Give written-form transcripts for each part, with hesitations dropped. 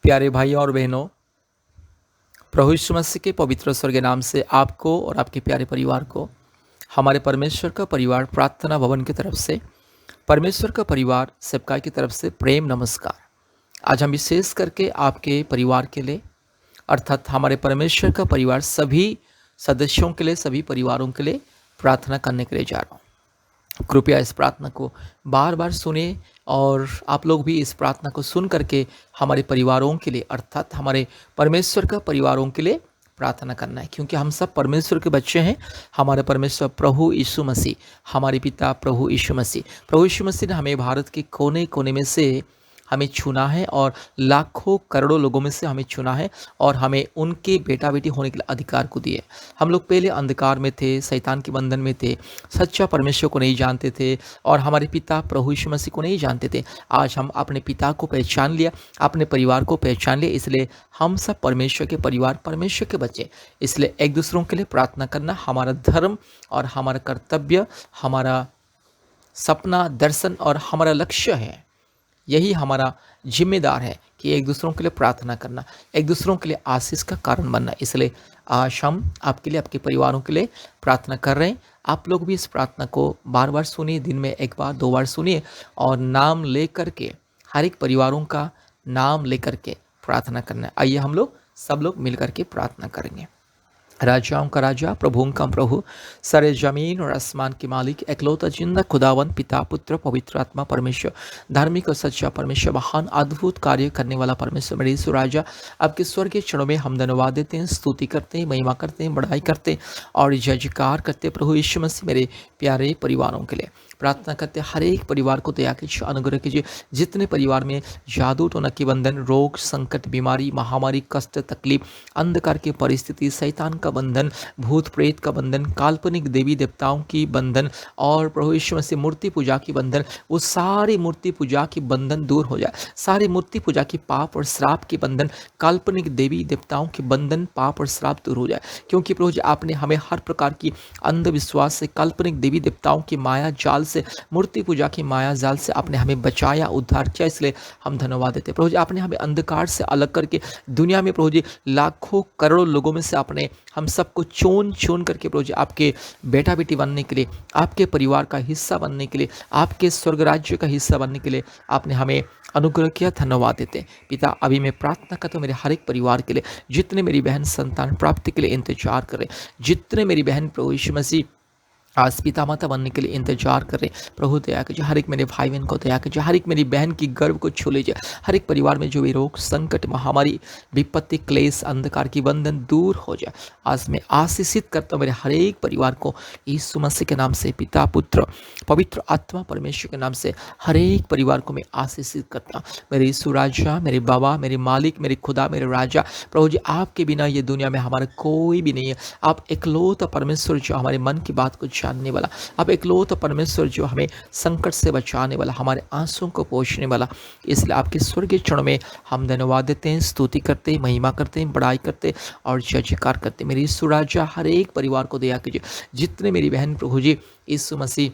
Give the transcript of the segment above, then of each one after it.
प्यारे भाई और बहनों, प्रभु यीशु मसीह के पवित्र स्वर्गीय नाम से आपको और आपके प्यारे परिवार को हमारे परमेश्वर का परिवार प्रार्थना भवन की तरफ से, परमेश्वर का परिवार सबका की तरफ से प्रेम नमस्कार। आज हम विशेष करके आपके परिवार के लिए, अर्थात हमारे परमेश्वर का परिवार सभी सदस्यों के लिए, सभी परिवारों के लिए प्रार्थना करने के लिए जा रहा हूँ। कृपया इस प्रार्थना को बार बार सुने और आप लोग भी इस प्रार्थना को सुन करके हमारे परिवारों के लिए, अर्थात हमारे परमेश्वर का परिवारों के लिए प्रार्थना करना है, क्योंकि हम सब परमेश्वर के बच्चे हैं। हमारे परमेश्वर प्रभु यीशु मसीह, हमारे पिता प्रभु यीशु मसीह ने हमें भारत के कोने कोने में से हमें चुना है और लाखों करोड़ों लोगों में से हमें चुना है और हमें उनके बेटा बेटी होने के लिए अधिकार को दिए। हम लोग पहले अंधकार में थे, शैतान के बंधन में थे, सच्चा परमेश्वर को नहीं जानते थे और हमारे पिता प्रभु यीशु मसीह को नहीं जानते थे। आज हम अपने पिता को पहचान लिया, अपने परिवार को पहचान लिया, इसलिए हम सब परमेश्वर के परिवार, परमेश्वर के बच्चे। इसलिए एक दूसरों के लिए प्रार्थना करना हमारा धर्म और हमारा कर्तव्य, हमारा सपना, दर्शन और हमारा लक्ष्य है। यही हमारा जिम्मेदार है कि एक दूसरों के लिए प्रार्थना करना, एक दूसरों के लिए आशीष का कारण बनना। इसलिए आज हम आपके लिए, आपके परिवारों के लिए प्रार्थना कर रहे हैं। आप लोग भी इस प्रार्थना को बार बार सुनिए, दिन में एक बार, दो बार सुनिए और नाम ले करके, हर एक परिवारों का नाम ले करके प्रार्थना करना है। आइए हम लोग सब लोग मिल करके प्रार्थना करेंगे। राजाओं का राजा, प्रभुओं का प्रभु, सारे जमीन और आसमान के मालिक, एकलौता जिंदा खुदावन, पिता पुत्र पवित्र आत्मा परमेश्वर, धार्मिक और सच्चा परमेश्वर, महान अद्भुत कार्य करने वाला परमेश्वर, मेरे यीशु राजा, आपके स्वर्गीय चरणों में हम धन्यवाद देते हैं, स्तुति करते हैं, महिमा करते हैं, बड़ाई करते हैं और जय जयकार करते हैं। प्रभु यीशु मसीह मेरे प्यारे परिवारों के लिए प्रार्थना करते हैं। हर एक परिवार को दया कीजिए, अनुग्रह कीजिए। जितने परिवार में जादू टोना के बंधन, रोग संकट, बीमारी, महामारी, कष्ट, तकलीफ, अंधकार की परिस्थिति, शैतान का बंधन, भूत प्रेत का बंधन, काल्पनिक देवी देवताओं की बंधन और प्रभु यीशु मसीह मूर्ति पूजा की बंधन, वो सारी मूर्ति पूजा की बंधन दूर हो जाए। सारी मूर्ति पूजा की पाप और श्राप के बंधन, काल्पनिक देवी देवताओं के बंधन, पाप और श्राप दूर हो जाए। क्योंकि प्रभु जी आपने हमें हर प्रकार की अंधविश्वास से, काल्पनिक देवी देवताओं की माया जाल से, मूर्ति पूजा की माया जाल से आपने हमें बचाया, उद्धार किया। इसलिए हम धन्यवाद देते हैं। प्रभु जी आपने हमें अंधकार से अलग करके दुनिया में प्रभु जी लाखों करोड़ों लोगों में से आपने हम सबको चुन चुन करके प्रभु जी आपके बेटा बेटी बनने के लिए, आपके परिवार का हिस्सा बनने के लिए, आपके स्वर्ग राज्य का हिस्सा बनने के लिए आपने हमें अनुग्रह किया। धन्यवाद देते हैं पिता। अभी मैं प्रार्थना करता हूँ मेरे हर एक परिवार के लिए, जितने मेरी बहन संतान प्राप्ति के लिए इंतजार कर रहे, जितने मेरी बहन प्रभु यीशु मसीह आज पिता माता बनने के लिए इंतजार कर रहे, प्रभु दया कीजिए। हर एक मेरे भाई बहन को दया कीजिए, हर एक मेरी बहन की गर्भ को छू लीजिए। हर एक परिवार में जो भी रोग संकट, महामारी, विपत्ति, क्लेश, अंधकार की बंधन दूर हो जाए। आज मैं आशीषित करता हूँ मेरे हर एक परिवार को यीशु मसीह के नाम से, पिता पुत्र पवित्र आत्मा परमेश्वर के नाम से हर एक परिवार को मैं आशीषित करता हूँ। मेरे यीशु राजा, मेरे बाबा, मेरे मालिक, मेरे खुदा, मेरे राजा, प्रभु जी आपके बिना ये दुनिया में हमारा कोई भी नहीं है। आप एकलौता परमेश्वर जो हमारे मन की बात को जानने वाला, आप एकलौता परमेश्वर जो हमें संकट से बचाने वाला, हमारे आंसुओं को पोंछने वाला। इसलिए आपके स्वर्गीय चरणों में हम धन्यवाद देते हैं, स्तुति करते हैं, महिमा करते हैं, बड़ाई करते हैं और जय जयकार करते हैं। मेरे यीशु राजा हर एक परिवार को दया कीजिए। जितने मेरी बहन प्रभु जी यीशु मसीह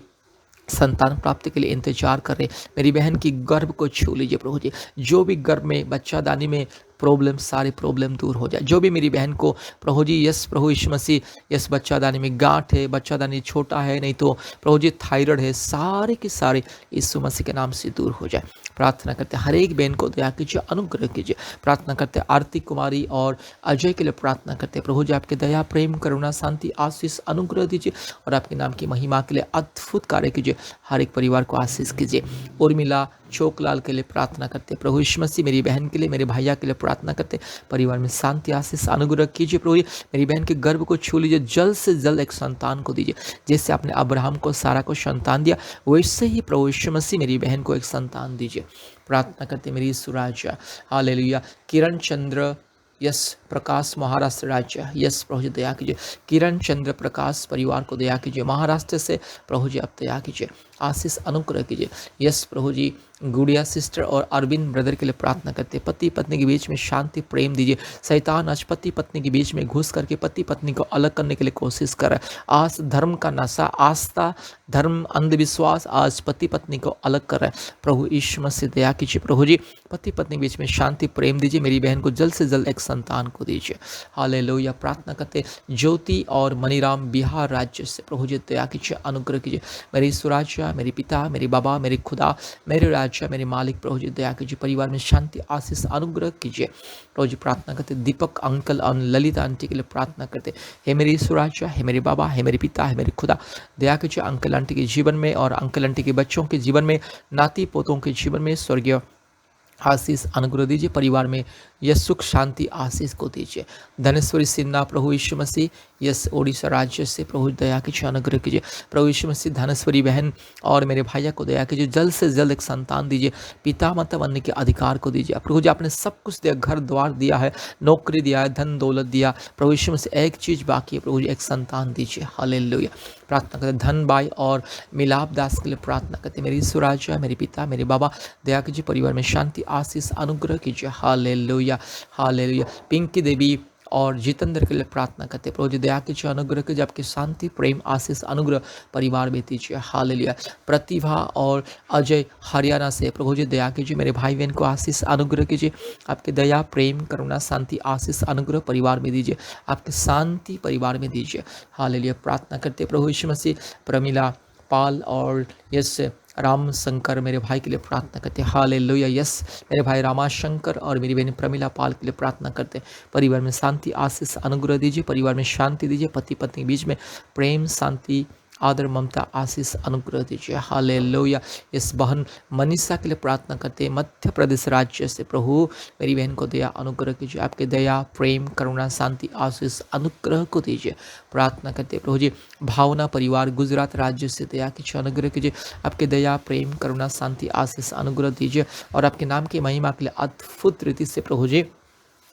संतान प्राप्ति के लिए इंतजार कर रहे, मेरी बहन की गर्भ को छू लीजिए प्रभु जी। जो भी गर्भ में, बच्चादानी में प्रॉब्लम, सारे प्रॉब्लम दूर हो जाए। जो भी मेरी बहन को प्रभु जी, यस प्रभु यीशु मसीह, यस बच्चादानी में गांठ है, बच्चादानी छोटा है, नहीं तो प्रभु जी थायराइड है, सारे के सारे यीशु मसीह के नाम से दूर हो जाए। प्रार्थना करते हर एक बहन को दया कीजिए, अनुग्रह कीजिए। प्रार्थना करते आरती कुमारी और अजय के लिए प्रार्थना करते प्रभु जी आपके दया, प्रेम, करुणा, शांति, आशीष, अनुग्रह दीजिए और आपके नाम की महिमा के लिए अद्भुत कार्य कीजिए। हर एक परिवार को आशीष कीजिए। उर्मिला चोकलाल के लिए प्रार्थना करते प्रभु यीशु मसीह, मेरी बहन के लिए, मेरे भैया के लिए प्रार्थना करते परिवार में शांति, आशीष, अनुग्रह कीजिए। प्रभु जी मेरी बहन के गर्भ को छू लीजिए, जल्द से जल्द एक संतान को दीजिए। जैसे आपने अब्राहम को, सारा को संतान दिया, वैसे ही प्रभु यीशु मसीह मेरी बहन को एक संतान दीजिए। प्रार्थना करते मेरी यीशु राजा, हालेलुया। किरण चंद्र यस प्रकाश महाराष्ट्र राज्य, यस प्रभु जी दया कीजिए। किरण चंद्र प्रकाश परिवार को दया कीजिए। महाराष्ट्र से प्रभु जी आप दया कीजिए। आशीष अनुग्रह कीजिए। यस प्रभु जी, गुड़िया सिस्टर और अरविंद ब्रदर के लिए प्रार्थना करते हैं। पति पत्नी के बीच में शांति प्रेम दीजिए। शैतान आज पति पत्नी के बीच में घुस करके पति पत्नी को अलग करने के लिए कोशिश कर रहा है। आज धर्म का नशा, आस्था, धर्म, अंधविश्वास आज पति पत्नी को अलग कर रहा है। प्रभु यीशु मसीह दया कीजिए प्रभु जी, पति पत्नी के बीच में शांति प्रेम दीजिए। मेरी बहन को जल्द से जल्द एक संतान को दीजिए। हालेलुया। प्रार्थना करते ज्योति और मनीराम बिहार राज्य से, प्रभु जी दया कीजिए, अनुग्रह कीजिए। मेरी सुराजा, मेरे पिता, मेरे बाबा, मेरे खुदा, मेरे राजा, मेरे मालिक, प्रभु जी दया कीजिए। परिवार में शांति, आशीष, अनुग्रह कीजिए। प्रभु जी प्रार्थना करते दीपक अंकल और ललिता आंटी के लिए प्रार्थना करते। हे मेरी सुराजा, हे मेरे बाबा, हे मेरे पिता, हे मेरे खुदा, दया कीजिए अंकल आंटी के जीवन में और अंकल आंटी के बच्चों के जीवन में, नाती पोतों के जीवन में स्वर्गीय आशीष अनुग्रह दीजिए। परिवार में यह सुख शांति आशीष को दीजिए। धनेश्वरी सिन्हा, प्रभु यीशु मसीह, यस ओडिशा राज्य से, प्रभु दया कीजिए, अनुग्रह कीजिए। प्रभु यीशु मसीह धनेश्वरी बहन और मेरे भैया को दया कीजिए, जल्द से जल्द एक संतान दीजिए। पिता माता बनने के अधिकार को दीजिए। प्रभु जी आपने सब कुछ दिया, घर द्वार दिया है, नौकरी दिया है, धन दौलत दिया। प्रभु यीशु मसीह एक चीज़ बाकी है, प्रभु जी एक संतान दीजिए। हालेलुया। प्रार्थना करते धन भाई और मिलाप दास के लिए प्रार्थना करते। मेरी सुराजा, मेरे पिता, मेरे बाबा, दया कीजिए। परिवार में शांति, आशीष, अनुग्रह कीजिए। Hallelujah, hallelujah. पिंकी देवी और जितेंद्र के लिए प्रार्थना करते। प्रभु जी दया कीजिए, अनुग्रह कीजिए। आपकी शांति, प्रेम, आशीष, अनुग्रह परिवार में दीजिए। हालेलुया। प्रतिभा और अजय हरियाणा से, प्रभु जी दया कीजिए। मेरे भाई बहन को आशीष, अनुग्रह कीजिए। आपके दया, प्रेम, करुणा, शांति, आशीष, अनुग्रह परिवार में दीजिए। आपकी शांति परिवार में दीजिए। हालेलुया। प्रार्थना करते प्रभु यीशु मसीह प्रमिला पाल और यस राम शंकर मेरे भाई के लिए प्रार्थना करते हैं। हालेलुया। यस मेरे भाई रामा शंकर और मेरी बहन प्रमिला पाल के लिए प्रार्थना करते हैं। परिवार में शांति, आशीष, अनुग्रह दीजिए। परिवार में शांति दीजिए। पति पत्नी के बीच में प्रेम, शांति, आदर, ममता, आशीष, अनुग्रह दीजिए। हालेलुया। इस बहन मनीषा के लिए प्रार्थना करते हैं। मध्य प्रदेश राज्य से, प्रभु मेरी बहन को दया, अनुग्रह कीजिए। आपके दया, प्रेम, करुणा, शांति, आशीष, अनुग्रह को दीजिए। प्रार्थना करते हैं प्रभु जी भावना परिवार गुजरात राज्य से, दया कीजिए, अनुग्रह कीजिए। आपके दया, प्रेम, करुणा, शांति, आशीष, अनुग्रह दीजिए। और आपके नाम की महिमा के लिए अद्भुत रीति से प्रभु जी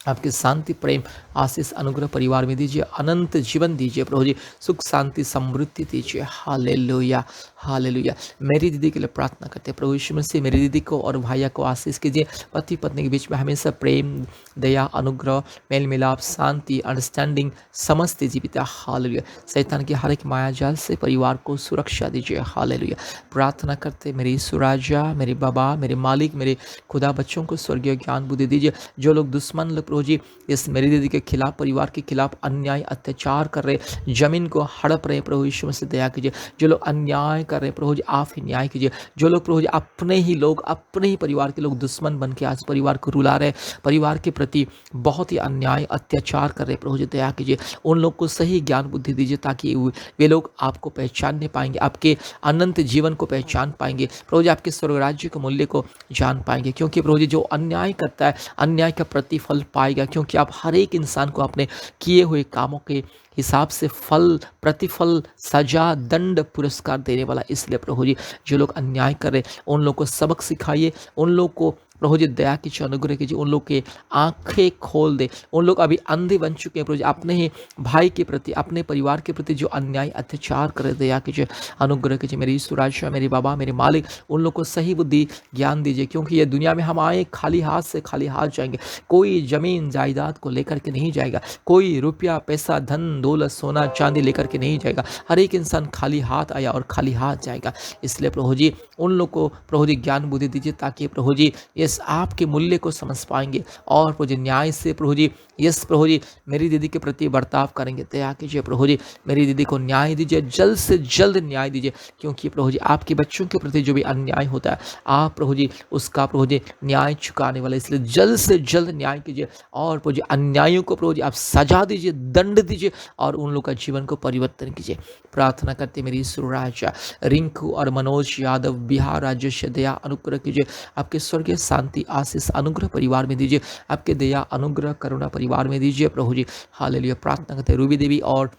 आपकी शांति, प्रेम, आशीष, अनुग्रह परिवार में दीजिए। अनंत जीवन दीजिए प्रभु जी। सुख, शांति, समृद्धि दीजिए। Hallelujah, hallelujah. मेरी दीदी के लिए प्रार्थना करते हैं प्रभु यीशु मसीह मेरी दीदी को और भैया को आशीष कीजिए। पति पत्नी के बीच में हमेशा प्रेम, दया, अनुग्रह, मेल मिलाप, शांति, अंडरस्टैंडिंग, समझ दीजिए पिता। हालेलुया। शैतान की हर एक माया जाल से परिवार को सुरक्षा दीजिए। हालेलुया। प्रार्थना करते मेरी सुराजा, मेरे बाबा, मेरे मालिक, मेरे खुदा, बच्चों को स्वर्गीय ज्ञान बुद्धि दीजिए। जो लोग दुश्मन लोग प्रभु जी इस मेरी दीदी के खिलाफ, परिवार के खिलाफ अन्याय अत्याचार कर रहे, जमीन को हड़प रहे, प्रभु यीशु मसीह दया कीजिए। जो लोग अन्याय कर रहे प्रभु जी आप ही न्याय कीजिए। जो लोग प्रभु जी अपने ही लोग, अपने ही परिवार के लोग दुश्मन बन के आज परिवार को रुला रहे, परिवार के प्रति बहुत ही अन्याय अत्याचार कर रहे, प्रभु जी दया कीजिए। उन लोग को सही ज्ञान बुद्धि दीजिए ताकि वे लोग आपको पहचानने पाएंगे, आपके अनंत जीवन को पहचान पाएंगे, प्रभु जी आपके स्वर्ग राज्य के मूल्य को जान पाएंगे। क्योंकि प्रभु जी जो अन्याय करता है अन्याय का प्रतिफल पाएगा, क्योंकि आप हर एक इंसान को अपने किए हुए कामों के हिसाब से फल, प्रतिफल, सजा, दंड, पुरस्कार देने वाला। इसलिए प्रभु जी जो लोग अन्याय कर रहे उन लोग को सबक सिखाइए, उन लोग को प्रभु जी दया कीजिए, अनुग्रह कीजिए, उन लोग के आंखें खोल दे। उन लोग अभी अंधे बन चुके हैं प्रभु जी, अपने ही भाई के प्रति, अपने परिवार के प्रति जो अन्याय अत्याचार करे, दया कीजिए, अनुग्रह कीजिए। मेरी सुराजा, मेरे बाबा, मेरे मालिक, उन लोग को सही बुद्धि ज्ञान दीजिए। क्योंकि ये दुनिया में हम आए खाली हाथ से खाली हाथ जाएंगे। कोई जमीन जायदाद को लेकर के नहीं जाएगा, कोई रुपया पैसा धन दौलत सोना चांदी लेकर के नहीं जाएगा। हर एक इंसान खाली हाथ आया और खाली हाथ जाएगा। इसलिए प्रभु जी उन लोग को प्रभु जी ज्ञान बुद्धि दीजिए ताकि प्रभु जी यस आपके मूल्य को समझ पाएंगे और प्रभु जी न्याय से प्रभु जी यस प्रभु जी मेरी दीदी के प्रति बर्ताव करेंगे। दया कीजिए प्रभु जी, मेरी दीदी को न्याय दीजिए, जल्द से जल्द न्याय दीजिए। क्योंकि प्रभु जी आपके बच्चों के प्रति जो भी अन्याय होता है आप प्रभु जी उसका प्रभु जी न्याय चुकाने वाले, इसलिए जल्द से जल्द न्याय कीजिए और प्रभु जी अन्यायों को प्रभु जी आप सजा दीजिए, दंड दीजिए और उन लोग का जीवन को परिवर्तन कीजिए। प्रार्थना करते मेरी सुराजा, रिंकू और मनोज यादव बिहार राज्य से, दया अनुग्रह कीजिए। आपके स्वर्गीय शांति, आशीष, अनुग्रह परिवार में दीजिए। आपके दया, अनुग्रह, करुणा परिवार में दीजिए प्रभु जी। हालेलुया। प्रार्थना करते रूबी देवी और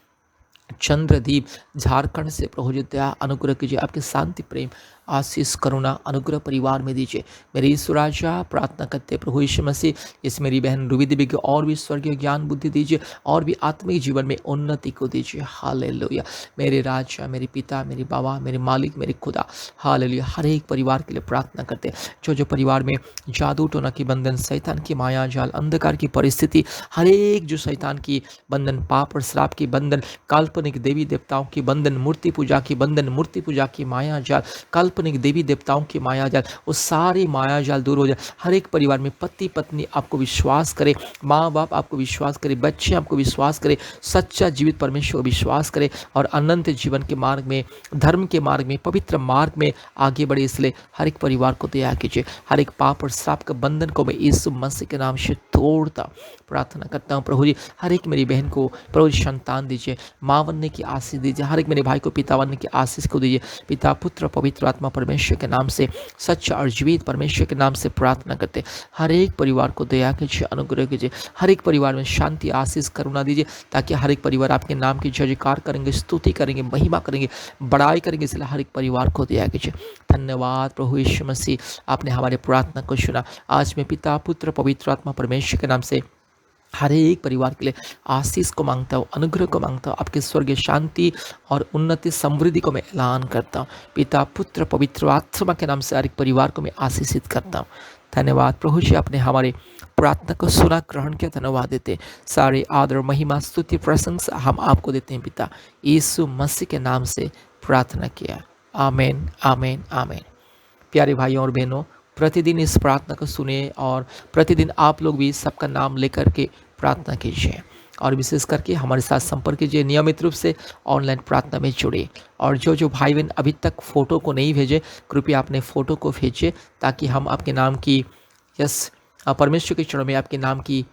चंद्रदीप झारखंड से, प्रभु जी दया अनुग्रह कीजिए। आपके शांति, प्रेम, आशीष करुणा अनुग्रह परिवार में दीजिए। मेरे यीशु राजा, प्रार्थना करते प्रभु यीशु मसीह, इस मेरी बहन रूबी देवी को और भी स्वर्गीय ज्ञान बुद्धि दीजिए और भी आत्मिक जीवन में उन्नति को दीजिए। हालेलुया। मेरे राजा, मेरे पिता, मेरे बाबा, मेरे मालिक, मेरे खुदा, हालेलुया। हर एक परिवार के लिए प्रार्थना करते हैं। जो परिवार में जादू टोना की बंधन, शैतान की माया जाल, अंधकार की परिस्थिति, हर एक जो शैतान की बंधन, पाप और श्राप की बंधन, काल्पनिक देवी देवताओं की बंधन, मूर्ति पूजा की बंधन, मूर्ति पूजा की माया जाल, काल्पनिक देवी देवताओं की माया जाल, वो सारी माया जाल दूर हो जाए। हर एक परिवार में पति पत्नी आपको विश्वास करे, माँ बाप आपको विश्वास करे, बच्चे आपको विश्वास करे, सच्चा जीवित परमेश्वर को विश्वास करे और अनंत जीवन के मार्ग में, धर्म के मार्ग में, पवित्र मार्ग में आगे बढ़े। इसलिए हर एक परिवार को दया कीजिए। हर एक पाप और श्राप के बंधन को मैं यीशु मसीह के नाम से तोड़ता प्रार्थना करता हूँ। प्रभु जी, हर एक मेरी बहन को प्रभु जी संतान दीजिए, माँ बनने की आशीष दीजिए। हर एक मेरे भाई को पिता बनने की आशीष को दीजिए। पिता, पुत्र, पवित्र आत्मा परमेश्वर के नाम से, सच्चा और जीवित परमेश्वर के नाम से प्रार्थना करते। हर एक परिवार को दया कीजिए, अनुग्रह कीजिए। हर एक परिवार में शांति, आशीष, करुणा दीजिए, ताकि हर एक परिवार आपके नाम की जय जयकार करेंगे, स्तुति करेंगे, महिमा करेंगे, बड़ाई करेंगे। इसलिए हर एक परिवार को दया कीजिए। धन्यवाद प्रभु यीशु मसीह, आपने हमारे प्रार्थना को सुना। आज मैं पिता, पुत्र, पवित्र आत्मा परमेश्वर के नाम से हर एक परिवार के लिए आशीष को मांगता हूँ, अनुग्रह को मांगता हूँ। आपके स्वर्गीय शांति और उन्नति, समृद्धि को मैं ऐलान करता हूँ। पिता, पुत्र, पवित्र आत्मा के नाम से हर एक परिवार को मैं आशीषित करता हूँ। धन्यवाद प्रभु जी, आपने हमारे प्रार्थना को सुना, ग्रहण किया। धन्यवाद देते। सारे आदर, महिमा, स्तुति, प्रशंसा हम आपको देते हैं पिता। यीशु मसीह के नाम से प्रार्थना किया। आमीन, आमीन, आमीन। प्यारे भाइयों और बहनों, प्रतिदिन इस प्रार्थना को सुने और प्रतिदिन आप लोग भी सबका नाम लेकर के प्रार्थना कीजिए और विशेष करके हमारे साथ संपर्क कीजिए। नियमित रूप से ऑनलाइन प्रार्थना में जुड़े। और जो भाई बहन अभी तक फ़ोटो को नहीं भेजे, कृपया अपने फ़ोटो को भेजिए, ताकि हम आपके नाम की परमेश्वर के चरणों में आपके नाम की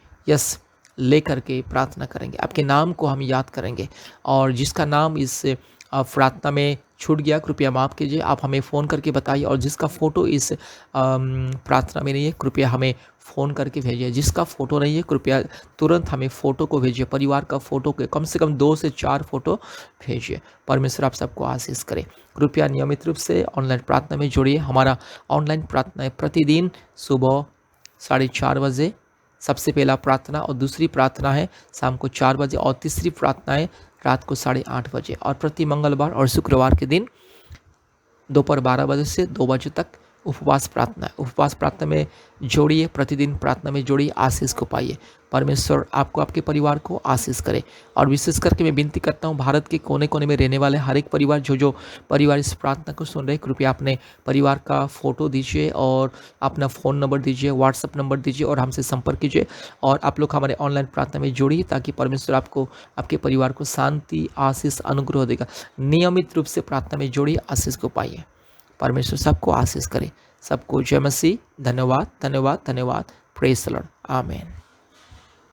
ले करके प्रार्थना करेंगे। आपके नाम को हम याद करेंगे। और जिसका नाम इस प्रार्थना में छूट गया, कृपया माफ़ कीजिए, आप हमें फ़ोन करके बताइए। और जिसका फ़ोटो इस प्रार्थना में नहीं है, कृपया हमें फ़ोन करके भेजिए। जिसका फ़ोटो नहीं है, कृपया तुरंत हमें फ़ोटो को भेजिए। परिवार का फ़ोटो के कम से कम 2 से 4 फ़ोटो भेजिए। परमेश्वर आप सबको आशीष करे। कृपया नियमित रूप से ऑनलाइन प्रार्थना में जुड़िए। हमारा ऑनलाइन प्रार्थना है प्रतिदिन सुबह 4:30 बजे सबसे पहला प्रार्थना, और दूसरी प्रार्थना है शाम को 4 बजे, और तीसरी प्रार्थना है रात को 8:30 बजे। और प्रति मंगलवार और शुक्रवार के दिन दोपहर 12 बजे से 2 बजे तक उपवास प्रार्थना है। उपवास प्रार्थना में जोड़िए, प्रतिदिन प्रार्थना में जोड़िए, आशीष को पाइए। परमेश्वर आपको, आपके परिवार को आशीष करे। और विशेष करके मैं विनती करता हूँ, भारत के कोने कोने में रहने वाले हर एक परिवार, जो परिवार इस प्रार्थना को सुन रहे हैं, कृपया अपने परिवार का फ़ोटो दीजिए और अपना फ़ोन नंबर दीजिए, व्हाट्सअप नंबर दीजिए और हमसे संपर्क कीजिए। और आप लोग हमारे ऑनलाइन प्रार्थना में जोड़िए, ताकि परमेश्वर आपको, आपके परिवार को शांति, आशीष, अनुग्रह देगा। नियमित रूप से प्रार्थना में जोड़िए, आशीष को पाइए। परमेश्वर सबको आशीष करे। सबको जय मसीह। धन्यवाद, धन्यवाद, धन्यवाद। Praise the Lord. आमीन।